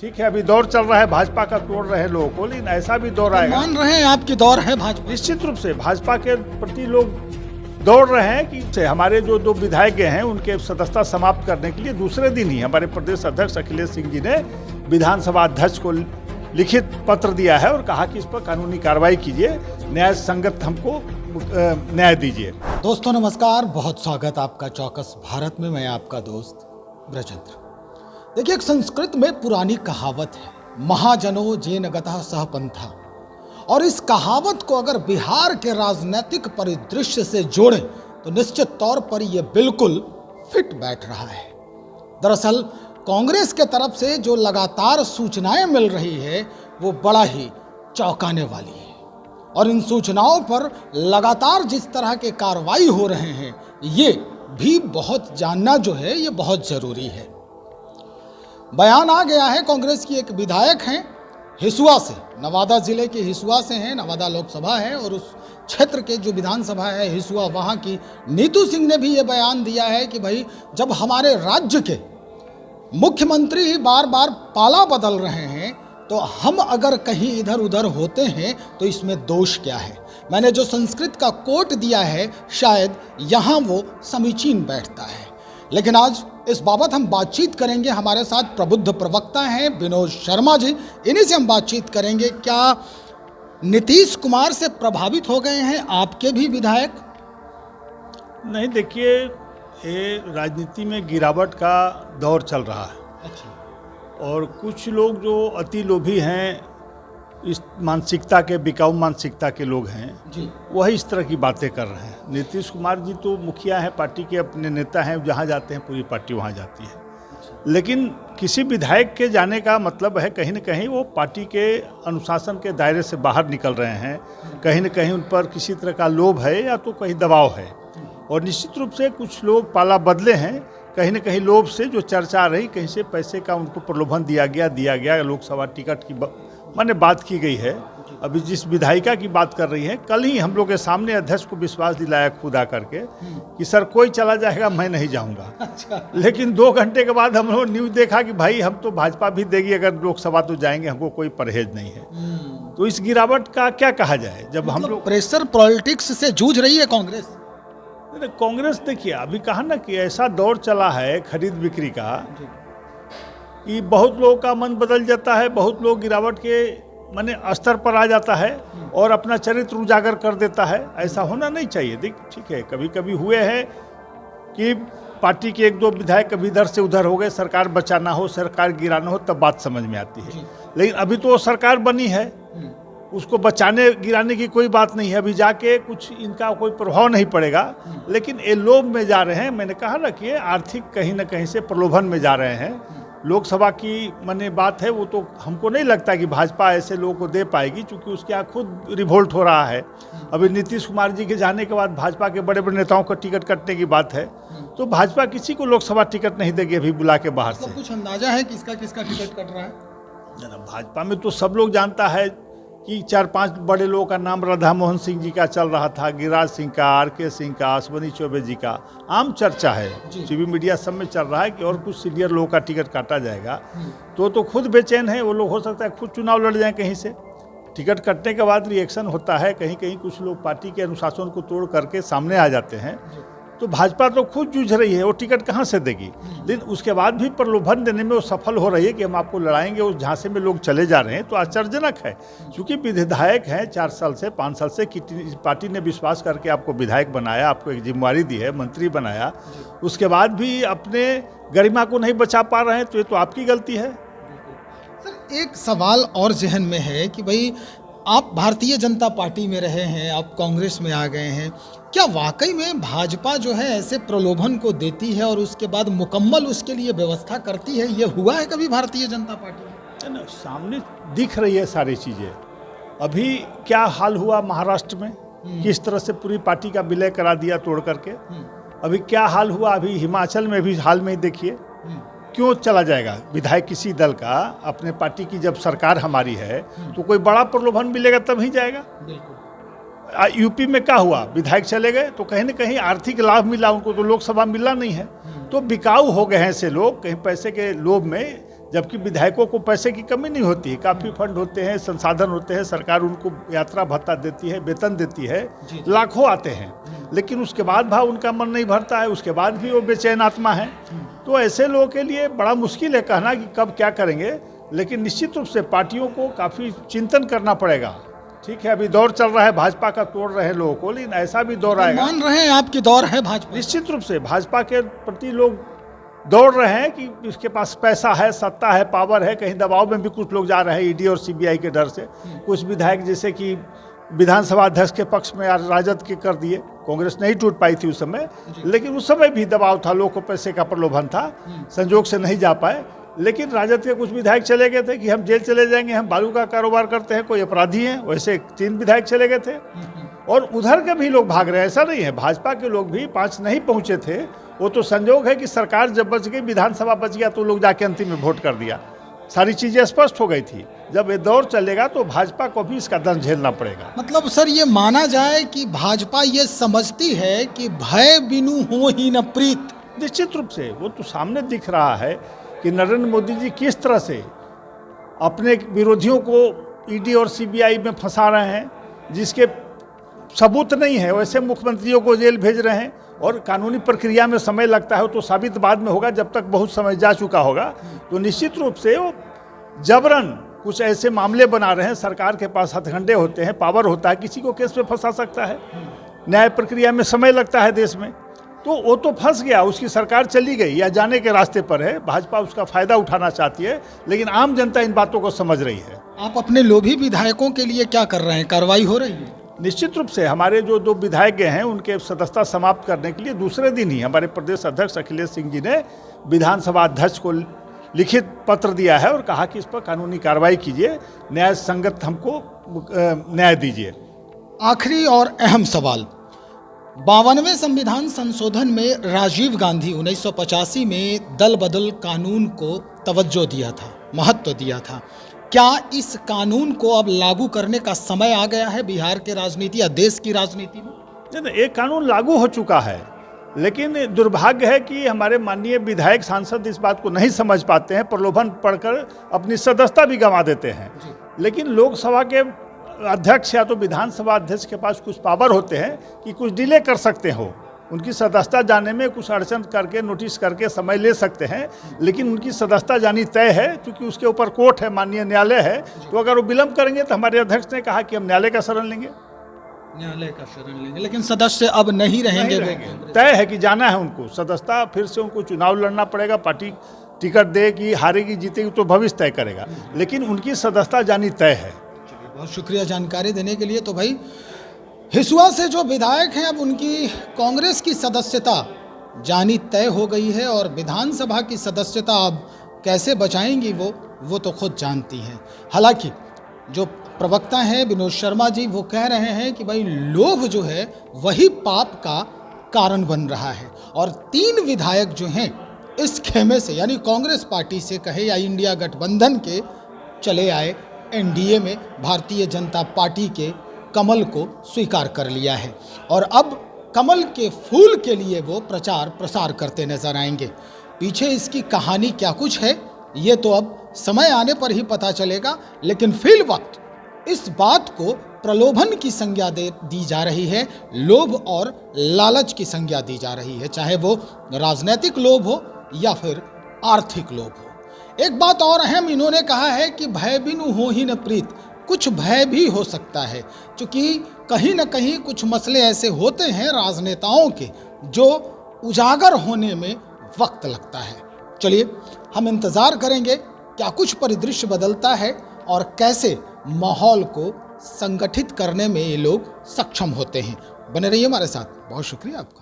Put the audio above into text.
ठीक है, अभी दौर चल रहा है, भाजपा का तोड़ रहे हैं लोगों को, लेकिन ऐसा भी दौर आएगा। मान रहे हैं आपकी दौर है भाजपा? निश्चित रूप से भाजपा के प्रति लोग दौड़ रहे हैं कि से हमारे जो दो विधायक हैं उनके सदस्यता समाप्त करने के लिए दूसरे दिन ही हमारे प्रदेश अध्यक्ष अखिलेश सिंह जी ने विधानसभा अध्यक्ष को लिखित पत्र दिया है और कहा कि इस पर कानूनी कार्रवाई कीजिए, न्याय संगत हमको न्याय दीजिए। दोस्तों नमस्कार, बहुत स्वागत आपका चौकस भारत में। मैं आपका दोस्त ब्रजेंद्र। देखिए, एक संस्कृत में पुरानी कहावत है, महाजनो जेन गतः सह पंथा, और इस कहावत को अगर बिहार के राजनीतिक परिदृश्य से जोड़ें तो निश्चित तौर पर यह बिल्कुल फिट बैठ रहा है। दरअसल कांग्रेस के तरफ से जो लगातार सूचनाएं मिल रही है वो बड़ा ही चौंकाने वाली है, और इन सूचनाओं पर लगातार जिस तरह के कार्रवाई हो रहे हैं ये भी बहुत जानना जो है ये बहुत ज़रूरी है। बयान आ गया है, कांग्रेस की एक विधायक हैं हिसुआ से, नवादा जिले के हिसुआ से हैं, नवादा लोकसभा है और उस क्षेत्र के जो विधानसभा है हिसुआ, वहाँ की नीतू सिंह ने भी ये बयान दिया है कि भाई जब हमारे राज्य के मुख्यमंत्री ही बार बार पाला बदल रहे हैं तो हम अगर कहीं इधर उधर होते हैं तो इसमें दोष क्या है। मैंने जो संस्कृत का कोट दिया है शायद यहाँ वो समीचीन बैठता है, लेकिन आज इस बाबत हम बातचीत करेंगे। हमारे साथ प्रबुद्ध प्रवक्ता हैं विनोद शर्मा जी, इन्हीं से हम बातचीत करेंगे। क्या नीतीश कुमार से प्रभावित हो गए हैं आपके भी विधायक? नहीं, देखिए, ये राजनीति में गिरावट का दौर चल रहा है। अच्छा। और कुछ लोग जो अति लोभी हैं, इस मानसिकता के, बिकाऊ मानसिकता के लोग हैं जी, वही इस तरह की बातें कर रहे हैं। नीतीश कुमार जी तो मुखिया हैं, पार्टी के अपने नेता हैं, जहाँ जाते हैं पूरी पार्टी वहाँ जाती है। लेकिन किसी विधायक के जाने का मतलब है कहीं न कहीं वो पार्टी के अनुशासन के दायरे से बाहर निकल रहे हैं, कहीं न कहीं उन पर किसी तरह का लोभ है या तो कहीं दबाव है। और निश्चित रूप से कुछ लोग पाला बदले हैं, कहीं न कहीं लोभ से जो चर्चा रही, कहीं से पैसे का उनको प्रलोभन दिया गया, लोकसभा टिकट की माने बात की गई है। अभी जिस विधायिका की बात कर रही है, कल ही हम लोग के सामने अध्यक्ष को विश्वास दिलाया खुद आकर के कि सर कोई चला जाएगा मैं नहीं जाऊंगा। अच्छा। लेकिन 2 घंटे के बाद हम लोग न्यूज़ देखा कि भाई हम तो भाजपा भी देगी, अगर लोकसभा तो जाएंगे, हमको कोई परहेज नहीं है। तो इस गिरावट का क्या कहा जाए जब हम लोग प्रेशर पॉलिटिक्स से जूझ रही है कांग्रेस? कांग्रेस देखिए, अभी कहा ना कि ऐसा दौर चला है खरीद बिक्री का कि बहुत लोगों का मन बदल जाता है, बहुत लोग गिरावट के माने स्तर पर आ जाता है और अपना चरित्र उजागर कर देता है। ऐसा होना नहीं चाहिए। देख, ठीक है, कभी कभी हुए हैं कि पार्टी के 1-2 विधायक कभी इधर से उधर हो गए, सरकार बचाना हो, सरकार गिराना हो, तब बात समझ में आती है। लेकिन अभी तो वो सरकार बनी है, उसको बचाने गिराने की कोई बात नहीं है। अभी जाके कुछ इनका कोई प्रभाव नहीं पड़ेगा, लेकिन ये लोभ में जा रहे हैं। मैंने कहा ना कि आर्थिक कहीं ना कहीं से प्रलोभन में जा रहे हैं। लोकसभा की माने बात है, वो तो हमको नहीं लगता कि भाजपा ऐसे लोगों को दे पाएगी, क्योंकि उसके यहाँ खुद रिवोल्ट हो रहा है। अभी नीतीश कुमार जी के जाने के बाद भाजपा के बड़े बड़े नेताओं को टिकट कटने की बात है, तो भाजपा किसी को लोकसभा टिकट नहीं देगी अभी बुला के बाहर से। कुछ अंदाजा है किसका किसका टिकट कट रहा है? भाजपा में तो सब लोग जानता है कि 4-5 बड़े लोगों का नाम राधा मोहन सिंह जी का चल रहा था, गिरिराज सिंह का, आर.के. सिंह का, अश्विनी चौबे जी का, आम चर्चा है, टीवी मीडिया सब में चल रहा है कि और कुछ सीनियर लोगों का टिकट काटा जाएगा। तो खुद बेचैन है वो लोग, हो सकता है खुद चुनाव लड़ जाएं कहीं से। टिकट कटने के बाद रिएक्शन होता है, कहीं कहीं कुछ लोग पार्टी के अनुशासन को तोड़ करके सामने आ जाते हैं। तो भाजपा तो खुद जूझ रही है, वो टिकट कहाँ से देगी। लेकिन उसके बाद भी प्रलोभन देने में वो सफल हो रही है कि हम आपको लड़ाएंगे, उस झांसे में लोग चले जा रहे हैं। तो आश्चर्यजनक है, क्योंकि विधायक हैं 4 साल से, 5 साल से पार्टी ने विश्वास करके आपको विधायक बनाया, आपको एक जिम्मेवारी दी है, मंत्री बनाया, उसके बाद भी अपने गरिमा को नहीं बचा पा रहे हैं, तो ये तो आपकी गलती है। सर, एक सवाल और जहन में है कि भाई आप भारतीय जनता पार्टी में रहे हैं, आप कांग्रेस में आ गए हैं, क्या वाकई में भाजपा जो है ऐसे प्रलोभन को देती है और उसके बाद मुकम्मल उसके लिए व्यवस्था करती है? ये हुआ है कभी भारतीय जनता पार्टी में? ना, सामने दिख रही है सारी चीज़ें। अभी क्या हाल हुआ महाराष्ट्र में, किस तरह से पूरी पार्टी का विलय करा दिया तोड़ करके। अभी क्या हाल हुआ अभी हिमाचल में भी, हाल में ही देखिए। क्यों चला जाएगा विधायक किसी दल का? अपने पार्टी की जब सरकार हमारी है तो कोई बड़ा प्रलोभन मिलेगा तब ही जाएगा। यूपी में क्या हुआ, विधायक चले गए तो कहीं ना कहीं आर्थिक लाभ मिला उनको, तो लोकसभा मिला नहीं है। तो बिकाऊ हो गए हैं ऐसे लोग, कहीं पैसे के लोभ में जबकि विधायकों को पैसे की कमी नहीं होती, काफ़ी फंड होते हैं, संसाधन होते हैं, सरकार उनको यात्रा भत्ता देती है, वेतन देती है, लाखों आते हैं, लेकिन उसके बाद भाव उनका मन नहीं भरता है, उसके बाद भी वो बेचैन आत्मा है। तो ऐसे लोगों के लिए बड़ा मुश्किल है कहना कि कब क्या करेंगे, लेकिन निश्चित रूप से पार्टियों को काफ़ी चिंतन करना पड़ेगा। ठीक है, अभी दौर चल रहा है, भाजपा का तोड़ रहे हैं लोगों को, लेकिन ऐसा भी दौर आएगा। मान रहे हैं आपकी दौर है भाजपा? निश्चित रूप से भाजपा के प्रति लोग दौड़ रहे हैं कि इसके पास पैसा है, सत्ता है, पावर है, कहीं दबाव में भी कुछ लोग जा रहे हैं ईडी और सीबीआई के डर से। कुछ विधायक जैसे कि विधानसभा अध्यक्ष के पक्ष में राजद के कर दिए, कांग्रेस नहीं टूट पाई थी उस समय, लेकिन उस समय भी दबाव था, लोगों को पैसे का प्रलोभन था, संजोग से नहीं जा पाए। लेकिन राजद के कुछ विधायक चले गए थे कि हम जेल चले जाएंगे, हम बालू का कारोबार करते हैं, कोई अपराधी हैं, वैसे 3 विधायक चले गए थे। और उधर के भी लोग भाग रहे हैं, ऐसा नहीं है, भाजपा के लोग भी 5 नहीं पहुंचे थे। वो तो संजोग है कि सरकार जब बच गई, विधानसभा बच गया, तो लोग जाके अंतिम में वोट कर दिया, सारी चीज़ें स्पष्ट हो गई थी। जब ये दौर चलेगा तो भाजपा को भी इसका दंड झेलना पड़ेगा। मतलब सर ये माना जाए कि भाजपा ये समझती है कि भय बिनु हो ही न प्रीत। निश्चित रूप से वो तो सामने दिख रहा है कि नरेंद्र मोदी जी किस तरह से अपने विरोधियों को ईडी और सीबीआई में फंसा रहे हैं, जिसके सबूत नहीं है, वैसे मुख्यमंत्रियों को जेल भेज रहे हैं। और कानूनी प्रक्रिया में समय लगता है, तो साबित बाद में होगा, जब तक बहुत समय जा चुका होगा। तो निश्चित रूप से वो जबरन कुछ ऐसे मामले बना रहे हैं, सरकार के पास हथकंडे होते हैं, पावर होता है, किसी को केस में फंसा सकता है, न्याय प्रक्रिया में समय लगता है देश में। तो वो तो फंस गया, उसकी सरकार चली गई या जाने के रास्ते पर है, भाजपा उसका फायदा उठाना चाहती है, लेकिन आम जनता इन बातों को समझ रही है। आप अपने लोभी विधायकों के लिए क्या कर रहे हैं, कार्रवाई हो रही है? निश्चित रूप से हमारे जो 2 विधायक गए हैं, उनके सदस्यता समाप्त करने के लिए दूसरे दिन ही हमारे प्रदेश अध्यक्ष अखिलेश सिंह जी ने विधानसभा अध्यक्ष को लिखित पत्र दिया है और कहा कि इस पर कानूनी कार्रवाई कीजिए, न्याय संगत हमको न्याय दीजिए। आखिरी और अहम सवाल, 52वें संविधान संशोधन में राजीव गांधी 1985 में दल बदल कानून को तवज्जो दिया था, महत्व दिया था। क्या इस कानून को अब लागू करने का समय आ गया है बिहार के राजनीति या देश की राजनीति में? नहीं, एक कानून लागू हो चुका है, लेकिन दुर्भाग्य है कि हमारे माननीय विधायक सांसद इस बात को नहीं समझ पाते हैं, प्रलोभन पड़कर अपनी सदस्यता भी गंवा देते हैं। लेकिन लोकसभा के अध्यक्ष या तो विधानसभा अध्यक्ष के पास कुछ पावर होते हैं कि कुछ डिले कर सकते हो, उनकी सदस्यता जाने में कुछ अड़चन करके, नोटिस करके समय ले सकते हैं, लेकिन उनकी सदस्यता जानी तय है, क्योंकि उसके ऊपर कोर्ट है, माननीय न्यायालय है। तो अगर वो विलंब करेंगे तो हमारे अध्यक्ष ने कहा कि हम न्यायालय का शरण लेंगे, लेकिन सदस्य अब नहीं रहेंगे। तय है कि जाना है उनको, सदस्यता फिर से उनको चुनाव लड़ना पड़ेगा, पार्टी टिकट देगी, हारेगी जीतेगी तो भविष्य तय करेगा, लेकिन उनकी सदस्यता जानी तय है। बहुत शुक्रिया जानकारी देने के लिए। तो भाई हिसुआ से जो विधायक हैं, अब उनकी कांग्रेस की सदस्यता जानी तय हो गई है, और विधानसभा की सदस्यता अब कैसे बचाएंगी वो तो खुद जानती हैं। हालांकि जो प्रवक्ता हैं विनोद शर्मा जी, वो कह रहे हैं कि भाई लोभ जो है वही पाप का कारण बन रहा है, और 3 विधायक जो हैं इस खेमे से, यानी कांग्रेस पार्टी से कहे या इंडिया गठबंधन के, चले आए एनडीए में, भारतीय जनता पार्टी के कमल को स्वीकार कर लिया है, और अब कमल के फूल के लिए वो प्रचार प्रसार करते नजर आएंगे। पीछे इसकी कहानी क्या कुछ है, ये तो अब समय आने पर ही पता चलेगा, लेकिन फिल वक्त इस बात को प्रलोभन की संज्ञा दी जा रही है, लोभ और लालच की संज्ञा दी जा रही है, चाहे वो राजनीतिक लोभ हो या फिर आर्थिक लोभ हो। एक बात और अहम, इन्होंने कहा है कि भय बिनु हो ही न प्रीत। कुछ भय भी हो सकता है, क्योंकि कहीं न कहीं कुछ मसले ऐसे होते हैं राजनेताओं के जो उजागर होने में वक्त लगता है। चलिए हम इंतज़ार करेंगे क्या कुछ परिदृश्य बदलता है और कैसे माहौल को संगठित करने में ये लोग सक्षम होते हैं। बने रहिए हमारे साथ। बहुत शुक्रिया आपका।